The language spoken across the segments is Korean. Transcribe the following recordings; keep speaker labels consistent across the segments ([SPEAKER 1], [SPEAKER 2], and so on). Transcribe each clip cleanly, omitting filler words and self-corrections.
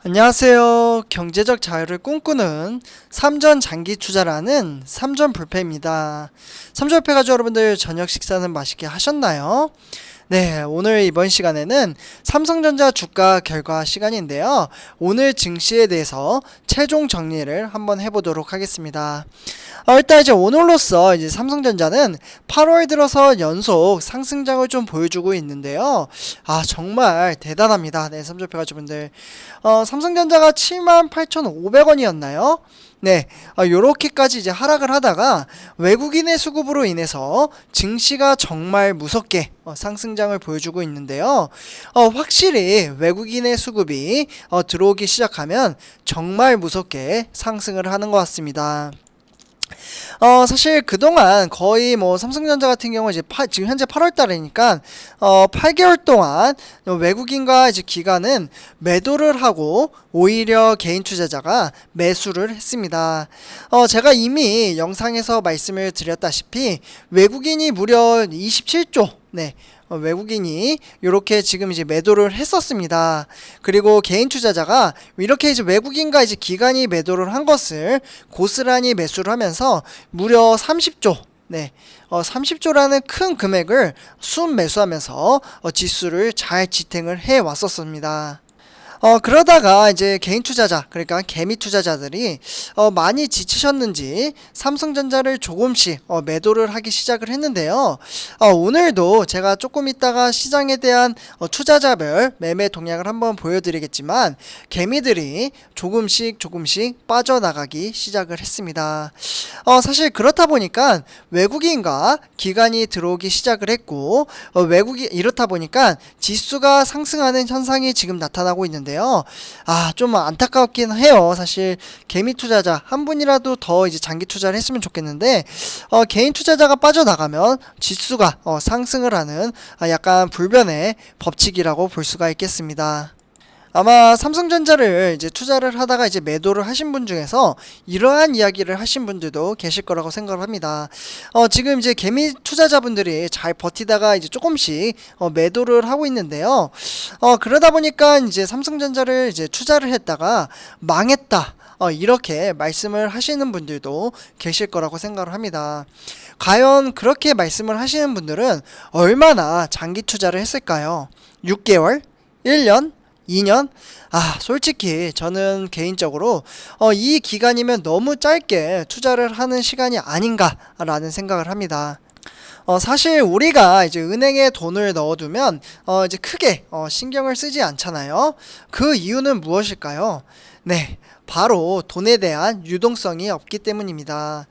[SPEAKER 1] 안녕하세요. 경제적 자유를 꿈꾸는 삼전 장기 투자라는 삼전불패입니다. 삼전불패 가족 여러분들 저녁 식사는 맛있게 하셨나요? 네, 오늘 이번 시간에는 삼성전자 주가 결과 시간인데요. 오늘 증시에 대해서 최종 정리를 한번 해보도록 하겠습니다. 일단 이제 오늘로써 이제 삼성전자는 8월 들어서 연속 상승장을 좀 보여주고 있는데요. 정말 대단합니다. 네, 삼전패 가족분들. 삼성전자가 78,500원이었나요? 네, 요렇게까지 이제 하락을 하다가 외국인의 수급으로 인해서 증시가 정말 무섭게 상승장을 보여주고 있는데요. 확실히 외국인의 수급이 들어오기 시작하면 정말 무섭게 상승을 하는 것 같습니다. 사실 그동안 거의 뭐 삼성전자 같은 경우 이제 지금 현재 8월 달이니까 8개월 동안 외국인과 이제 기관은 매도를 하고 오히려 개인 투자자가 매수를 했습니다. 제가 이미 영상에서 말씀을 드렸다시피 외국인이 무려 27조, 외국인이 이렇게 지금 이제 매도를 했었습니다. 그리고 개인 투자자가 이렇게 이제 외국인과 이제 기관이 매도를 한 것을 고스란히 매수를 하면서 무려 30조, 30조라는 큰 금액을 순매수하면서 지수를 잘 지탱을 해 왔었습니다. 그러다가 이제 개인 투자자, 그러니까 개미 투자자들이 많이 지치셨는지 삼성전자를 조금씩 매도를 하기 시작을 했는데요. 오늘도 제가 조금 있다가 시장에 대한 투자자별 매매 동향을 한번 보여드리겠지만 개미들이 조금씩 빠져나가기 시작을 했습니다. 사실 그렇다 보니까 외국인과 기관이 들어오기 시작을 했고 이렇다 보니까 지수가 상승하는 현상이 지금 나타나고 있는데요. 좀 안타깝긴 해요. 사실 개미 투자자 한 분이라도 더 이제 장기 투자를 했으면 좋겠는데 개인 투자자가 빠져나가면 지수가 상승을 하는 약간 불변의 법칙이라고 볼 수가 있겠습니다. 아마 삼성전자를 이제 투자를 하다가 이제 매도를 하신 분 중에서 이러한 이야기를 하신 분들도 계실 거라고 생각을 합니다. 지금 이제 개미 투자자분들이 잘 버티다가 이제 조금씩 매도를 하고 있는데요. 그러다 보니까 이제 삼성전자를 이제 투자를 했다가 망했다. 이렇게 말씀을 하시는 분들도 계실 거라고 생각을 합니다. 과연 그렇게 말씀을 하시는 분들은 얼마나 장기 투자를 했을까요? 6개월? 1년? 2년? 솔직히 저는 개인적으로 이 기간이면 너무 짧게 투자를 하는 시간이 아닌가라는 생각을 합니다. 사실 우리가 이제 은행에 돈을 넣어두면 이제 크게 신경을 쓰지 않잖아요. 그 이유는 무엇일까요? 네, 바로 돈에 대한 유동성이 없기 때문입니다.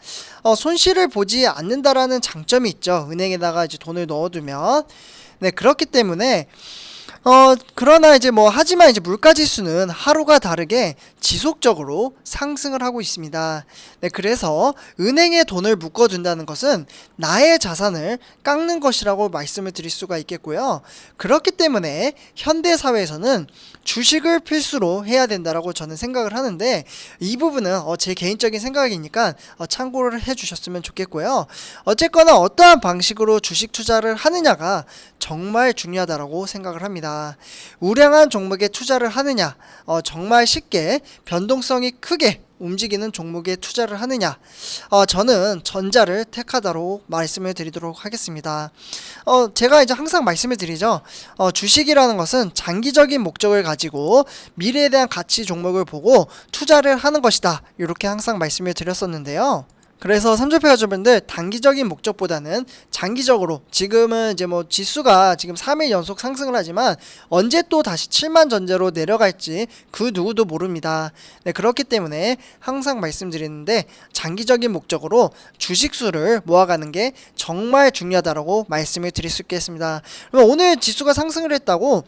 [SPEAKER 1] 손실을 보지 않는다라는 장점이 있죠. 은행에다가 이제 돈을 넣어두면. 네, 그렇기 때문에 그러나 이제 하지만 이제 물가지수는 하루가 다르게 지속적으로 상승을 하고 있습니다. 네, 그래서 은행에 돈을 묶어둔다는 것은 나의 자산을 깎는 것이라고 말씀을 드릴 수가 있겠고요. 그렇기 때문에 현대사회에서는 주식을 필수로 해야 된다라고 저는 생각을 하는데 이 부분은 제 개인적인 생각이니까 참고를 해주셨으면 좋겠고요. 어쨌거나 어떠한 방식으로 주식 투자를 하느냐가 정말 중요하다고 생각을 합니다. 우량한 종목에 투자를 하느냐, 정말 쉽게 변동성이 크게 움직이는 종목에 투자를 하느냐, 저는 전자를 택하다로 말씀을 드리도록 하겠습니다. 제가 이제 항상 말씀을 드리죠. 주식이라는 것은 장기적인 목적을 가지고 미래에 대한 가치 종목을 보고 투자를 하는 것이다. 이렇게 항상 말씀을 드렸었는데요. 그래서 삼전패 가족분들 단기적인 목적보다는 장기적으로 지금은 이제 지수가 지금 3일 연속 상승을 하지만 언제 또 다시 7만 전제로 내려갈지 그 누구도 모릅니다. 네, 그렇기 때문에 항상 말씀드리는데 장기적인 목적으로 주식수를 모아가는 게 정말 중요하다고 말씀을 드릴 수 있겠습니다. 그럼 오늘 지수가 상승을 했다고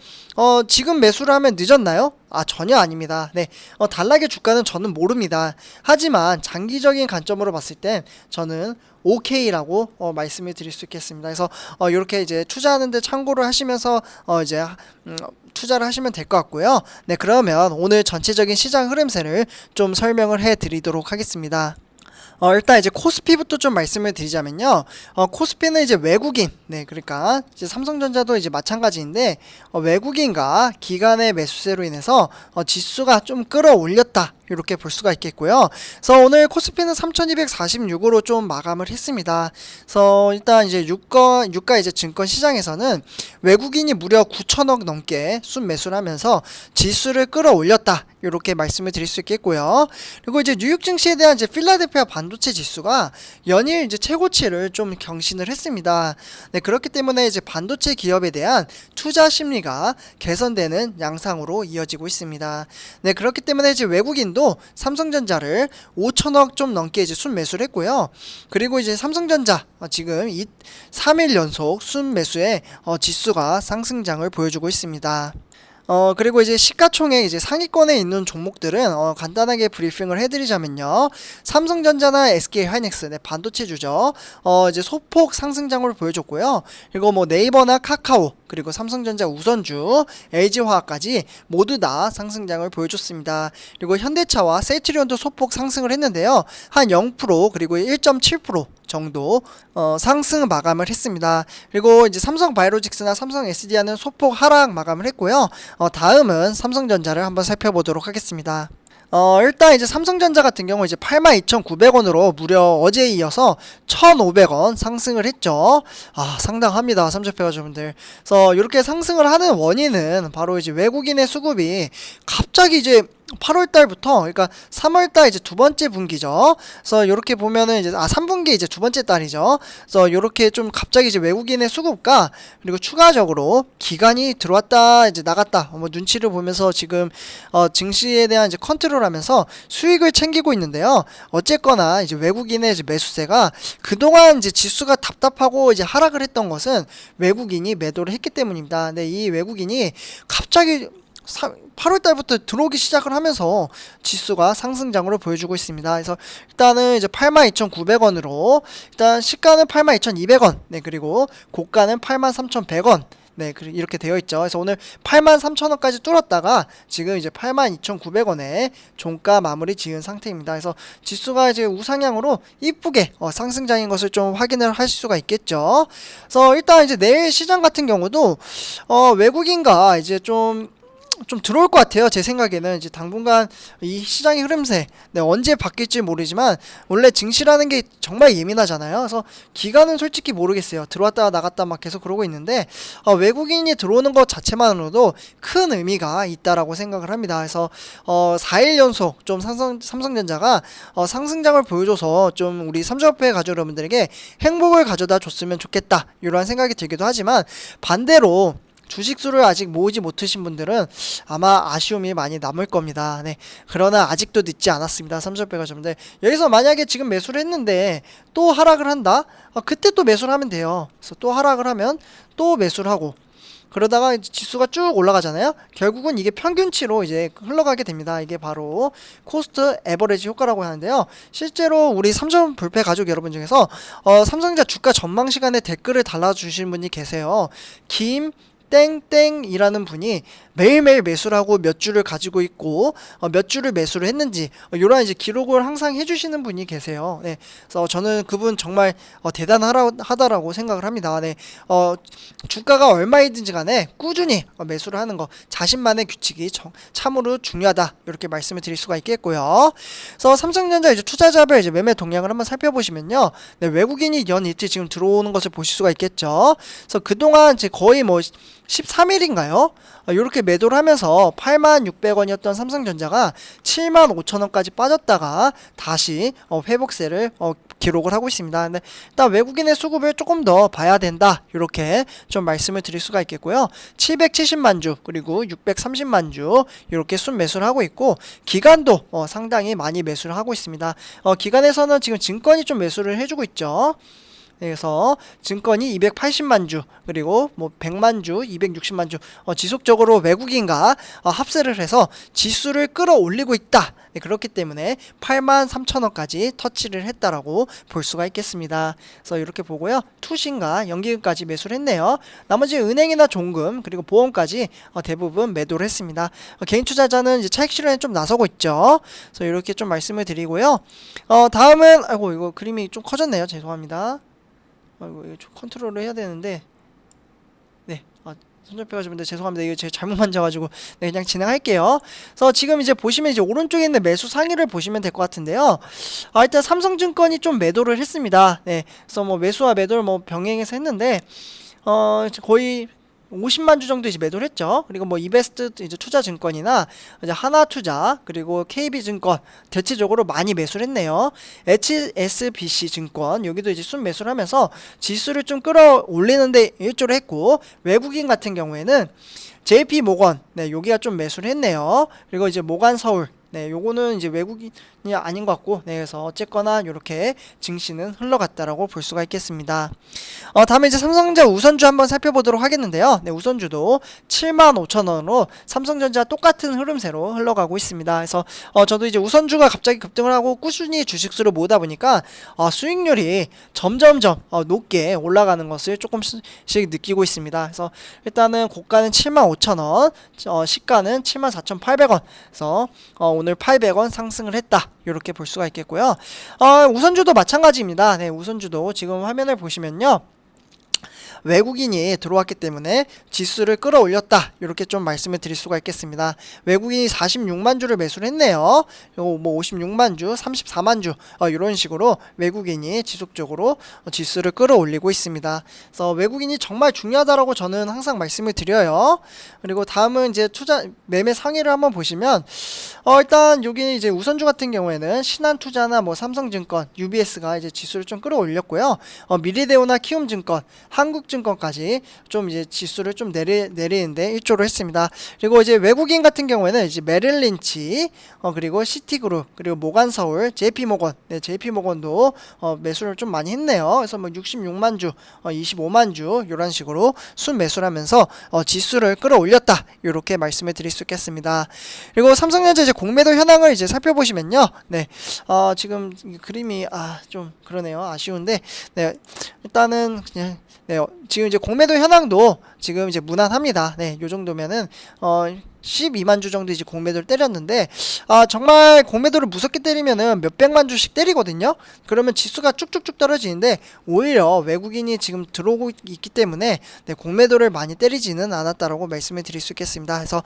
[SPEAKER 1] 지금 매수를 하면 늦었나요? 전혀 아닙니다. 네, 단락의 주가는 저는 모릅니다. 하지만 장기적인 관점으로 봤을 때 저는 OK라고 말씀을 드릴 수 있겠습니다. 그래서 이렇게 이제 투자하는데 참고를 하시면서 이제 투자를 하시면 될 것 같고요. 네, 그러면 오늘 전체적인 시장 흐름세를 좀 설명을 해 드리도록 하겠습니다. 일단 이제 코스피부터 좀 말씀을 드리자면요. 코스피는 이제 외국인, 네, 그러니까 이제 삼성전자도 이제 마찬가지인데 외국인과 기관의 매수세로 인해서 지수가 좀 끌어올렸다. 이렇게 볼 수가 있겠고요. 그래서 오늘 코스피는 3,246으로 좀 마감을 했습니다. 그래서 일단 이제 유가 이제 증권 시장에서는 외국인이 무려 9천억 넘게 순매수를 하면서 지수를 끌어올렸다. 이렇게 말씀을 드릴 수 있겠고요. 그리고 이제 뉴욕 증시에 대한 이제 필라델피아 반도체 지수가 연일 이제 최고치를 좀 경신을 했습니다. 네, 그렇기 때문에 이제 반도체 기업에 대한 투자 심리가 개선되는 양상으로 이어지고 있습니다. 네, 그렇기 때문에 이제 외국인도 삼성전자를 5천억 좀 넘게 이제 순매수를 했고요. 그리고 이제 삼성전자 지금 3일 연속 순매수의 지수가 상승장을 보여주고 있습니다. 그리고 이제 시가총액 이제 상위권에 있는 종목들은 간단하게 브리핑을 해드리자면요. 삼성전자나 SK하이닉스, 네, 반도체주죠. 이제 소폭 상승장을 보여줬고요. 그리고 뭐 네이버나 카카오, 그리고 삼성전자 우선주, LG화학까지 모두 다 상승장을 보여줬습니다. 그리고 현대차와 세트리온도 소폭 상승을 했는데요. 한 0% 그리고 1.7% 정도 상승 마감을 했습니다. 그리고 이제 삼성바이오로직스나 삼성 SDI는 소폭 하락 마감을 했고요. 다음은 삼성전자를 한번 살펴보도록 하겠습니다. 일단 이제 삼성전자 같은 경우 이제 82,900원으로 무려 어제에 이어서 1,500원 상승을 했죠. 상당합니다. 삼성페어주분들. 그래서 이렇게 상승을 하는 원인은 바로 이제 외국인의 수급이 갑자기 이제 8월달부터, 그러니까 3월달 이제 두 번째 분기죠. 그래서 이렇게 보면은 이제 3분기 이제 두 번째 달이죠. 그래서 이렇게 좀 갑자기 이제 외국인의 수급과 그리고 추가적으로 기관이 들어왔다 이제 나갔다 뭐 눈치를 보면서 지금 증시에 대한 이제 컨트롤하면서 수익을 챙기고 있는데요. 어쨌거나 이제 외국인의 이제 매수세가 그동안 이제 지수가 답답하고 이제 하락을 했던 것은 외국인이 매도를 했기 때문입니다. 근데 이 외국인이 갑자기 8월 달부터 들어오기 시작을 하면서 지수가 상승장으로 보여주고 있습니다. 그래서 일단은 이제 82,900원으로 일단 시가는 82,200원, 네, 그리고 고가는 83,100원. 네, 이렇게 되어 있죠. 그래서 오늘 83,000원까지 뚫었다가 지금 이제 82,900원에 종가 마무리 지은 상태입니다. 그래서 지수가 이제 우상향으로 이쁘게 상승장인 것을 좀 확인을 하실 수가 있겠죠. 그래서 일단 이제 내일 시장 같은 경우도 외국인과 이제 좀 들어올 것 같아요. 제 생각에는 이제 당분간 이 시장의 흐름세, 네, 언제 바뀔지 모르지만 원래 증시라는 게 정말 예민하잖아요. 그래서 기간은 솔직히 모르겠어요. 들어왔다 나갔다 막 계속 그러고 있는데 외국인이 들어오는 것 자체만으로도 큰 의미가 있다라고 생각을 합니다. 그래서 4일 연속 좀 삼성전자가 상승장을 보여줘서 좀 우리 삼성협회 가족 여러분들에게 행복을 가져다 줬으면 좋겠다, 이러한 생각이 들기도 하지만 반대로 주식수를 아직 모으지 못하신 분들은 아마 아쉬움이 많이 남을 겁니다. 네, 그러나 아직도 늦지 않았습니다. 삼성배가 좀데 여기서 만약에 지금 매수를 했는데 또 하락을 한다? 그때 또 매수를 하면 돼요. 그래서 또 하락을 하면 또 매수를 하고 그러다가 지수가 쭉 올라가잖아요. 결국은 이게 평균치로 이제 흘러가게 됩니다. 이게 바로 코스트 에버리지 효과라고 하는데요. 실제로 우리 삼성 불패 가족 여러분 중에서 삼성전자 주가 전망 시간에 댓글을 달아주신 분이 계세요. 땡땡이라는 분이 매일매일 매수를 하고 몇 주를 가지고 있고 몇 주를 매수를 했는지 이런 이제 기록을 항상 해주시는 분이 계세요. 네, 그래서 저는 그분 정말 대단하다라고 생각을 합니다. 네, 주가가 얼마이든지 간에 꾸준히 매수를 하는 거 자신만의 규칙이 참으로 중요하다, 이렇게 말씀을 드릴 수가 있겠고요. 그래서 삼성전자 이제 투자자별 이제 매매 동향을 한번 살펴보시면요, 네, 외국인이 연 이틀 지금 들어오는 것을 보실 수가 있겠죠. 그래서 그동안 이제 거의 뭐 13일인가요? 이렇게 매도를 하면서 86,600원이었던 삼성전자가 75,000원까지 빠졌다가 다시 회복세를 기록을 하고 있습니다. 근데 일단 외국인의 수급을 조금 더 봐야 된다, 이렇게 좀 말씀을 드릴 수가 있겠고요. 770만 주 그리고 630만 주 이렇게 순매수를 하고 있고 기관도 상당히 많이 매수를 하고 있습니다. 기관에서는 지금 증권이 좀 매수를 해주고 있죠. 그래서 증권이 280만 주 그리고 뭐 100만 주, 260만 주 지속적으로 외국인과 합세를 해서 지수를 끌어올리고 있다. 네, 그렇기 때문에 8만 3천원까지 터치를 했다라고 볼 수가 있겠습니다. 그래서 이렇게 보고요. 투신과 연기금까지 매수를 했네요. 나머지 은행이나 종금 그리고 보험까지 대부분 매도를 했습니다. 개인 투자자는 이제 차익 실현에 좀 나서고 있죠. 그래서 이렇게 좀 말씀을 드리고요. 다음은 아이고 이거 그림이 좀 커졌네요. 죄송합니다. 아이고 이거 좀 컨트롤을 해야 되는데 네. 손절해가지고 죄송합니다. 이거 제가 잘못 만져가지고 네, 그냥 진행할게요. 그래서 지금 이제 보시면 이제 오른쪽에 있는 매수 상위를 보시면 될 것 같은데요. 일단 삼성증권이 좀 매도를 했습니다. 네, 그래서 뭐 매수와 매도를 뭐 병행해서 했는데 거의 50만 주 정도 이제 매도를 했죠. 그리고 뭐 이베스트 이제 투자증권이나 이제 하나투자 그리고 KB증권 대체적으로 많이 매수를 했네요. HSBC 증권 여기도 이제 순 매수를 하면서 지수를 좀 끌어올리는데 일조를 했고 외국인 같은 경우에는 JP모건 네 여기가 좀 매수를 했네요. 그리고 이제 모간서울 네, 요거는 이제 외국인이 아닌 것 같고, 네, 그래서 어쨌거나 이렇게 증시는 흘러갔다라고 볼 수가 있겠습니다. 다음에 이제 삼성전자 우선주 한번 살펴보도록 하겠는데요. 네, 우선주도 75,000원으로 삼성전자 똑같은 흐름세로 흘러가고 있습니다. 그래서 저도 이제 우선주가 갑자기 급등을 하고 꾸준히 주식수를 모으다 보니까 수익률이 점점점 높게 올라가는 것을 조금씩 느끼고 있습니다. 그래서 일단은 고가는 75,000원, 시가는 74,800원. 그래서 오늘 800원 상승을 했다. 이렇게 볼 수가 있겠고요. 우선주도 마찬가지입니다. 네, 우선주도 지금 화면을 보시면요. 외국인이 들어왔기 때문에 지수를 끌어올렸다. 이렇게 좀 말씀을 드릴 수가 있겠습니다. 외국인이 46만 주를 매수를 했네요. 뭐 56만 주, 34만 주 이런 식으로 외국인이 지속적으로 지수를 끌어올리고 있습니다. 그래서 외국인이 정말 중요하다라고 저는 항상 말씀을 드려요. 그리고 다음은 이제 투자 매매 상위를 한번 보시면 일단 여기 이제 우선주 같은 경우에는 신한투자나 뭐 삼성증권, UBS가 이제 지수를 좀 끌어올렸고요. 미래대우나 키움증권, 한국증권까지 좀 이제 지수를 좀 내리는데 일조를 했습니다. 그리고 이제 외국인 같은 경우에는 이제 메릴린치, 그리고 시티그룹, 그리고 모간서울, JP모건, 네, JP모건도 매수를 좀 많이 했네요. 그래서 뭐 66만 주, 25만 주 이런 식으로 순 매수를 하면서 지수를 끌어올렸다. 이렇게 말씀을 드릴 수 있겠습니다. 그리고 삼성전자 이제 공매도 현황을 이제 살펴보시면요. 네, 지금 그림이 좀 그러네요. 아쉬운데, 네, 일단은 그냥 네, 지금 이제 공매도 현황도 지금 이제 무난합니다. 네, 요 정도면은 12만 주 정도 이제 공매도를 때렸는데 정말 공매도를 무섭게 때리면은 몇백만 주씩 때리거든요. 그러면 지수가 쭉쭉쭉 떨어지는데 오히려 외국인이 지금 들어오고 있기 때문에 네, 공매도를 많이 때리지는 않았다라고 말씀을 드릴 수 있겠습니다. 그래서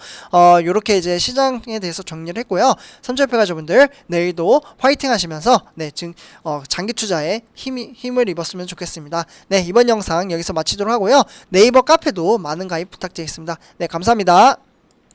[SPEAKER 1] 요렇게 이제 시장에 대해서 정리를 했고요. 선출표가족분들 내일도 화이팅 하시면서 네, 장기 투자에 힘을 입었으면 좋겠습니다. 네, 이번 영상 여기서 마치도록 하고요. 네이버 카페도 많은 가입 부탁드리겠습니다. 네, 감사합니다.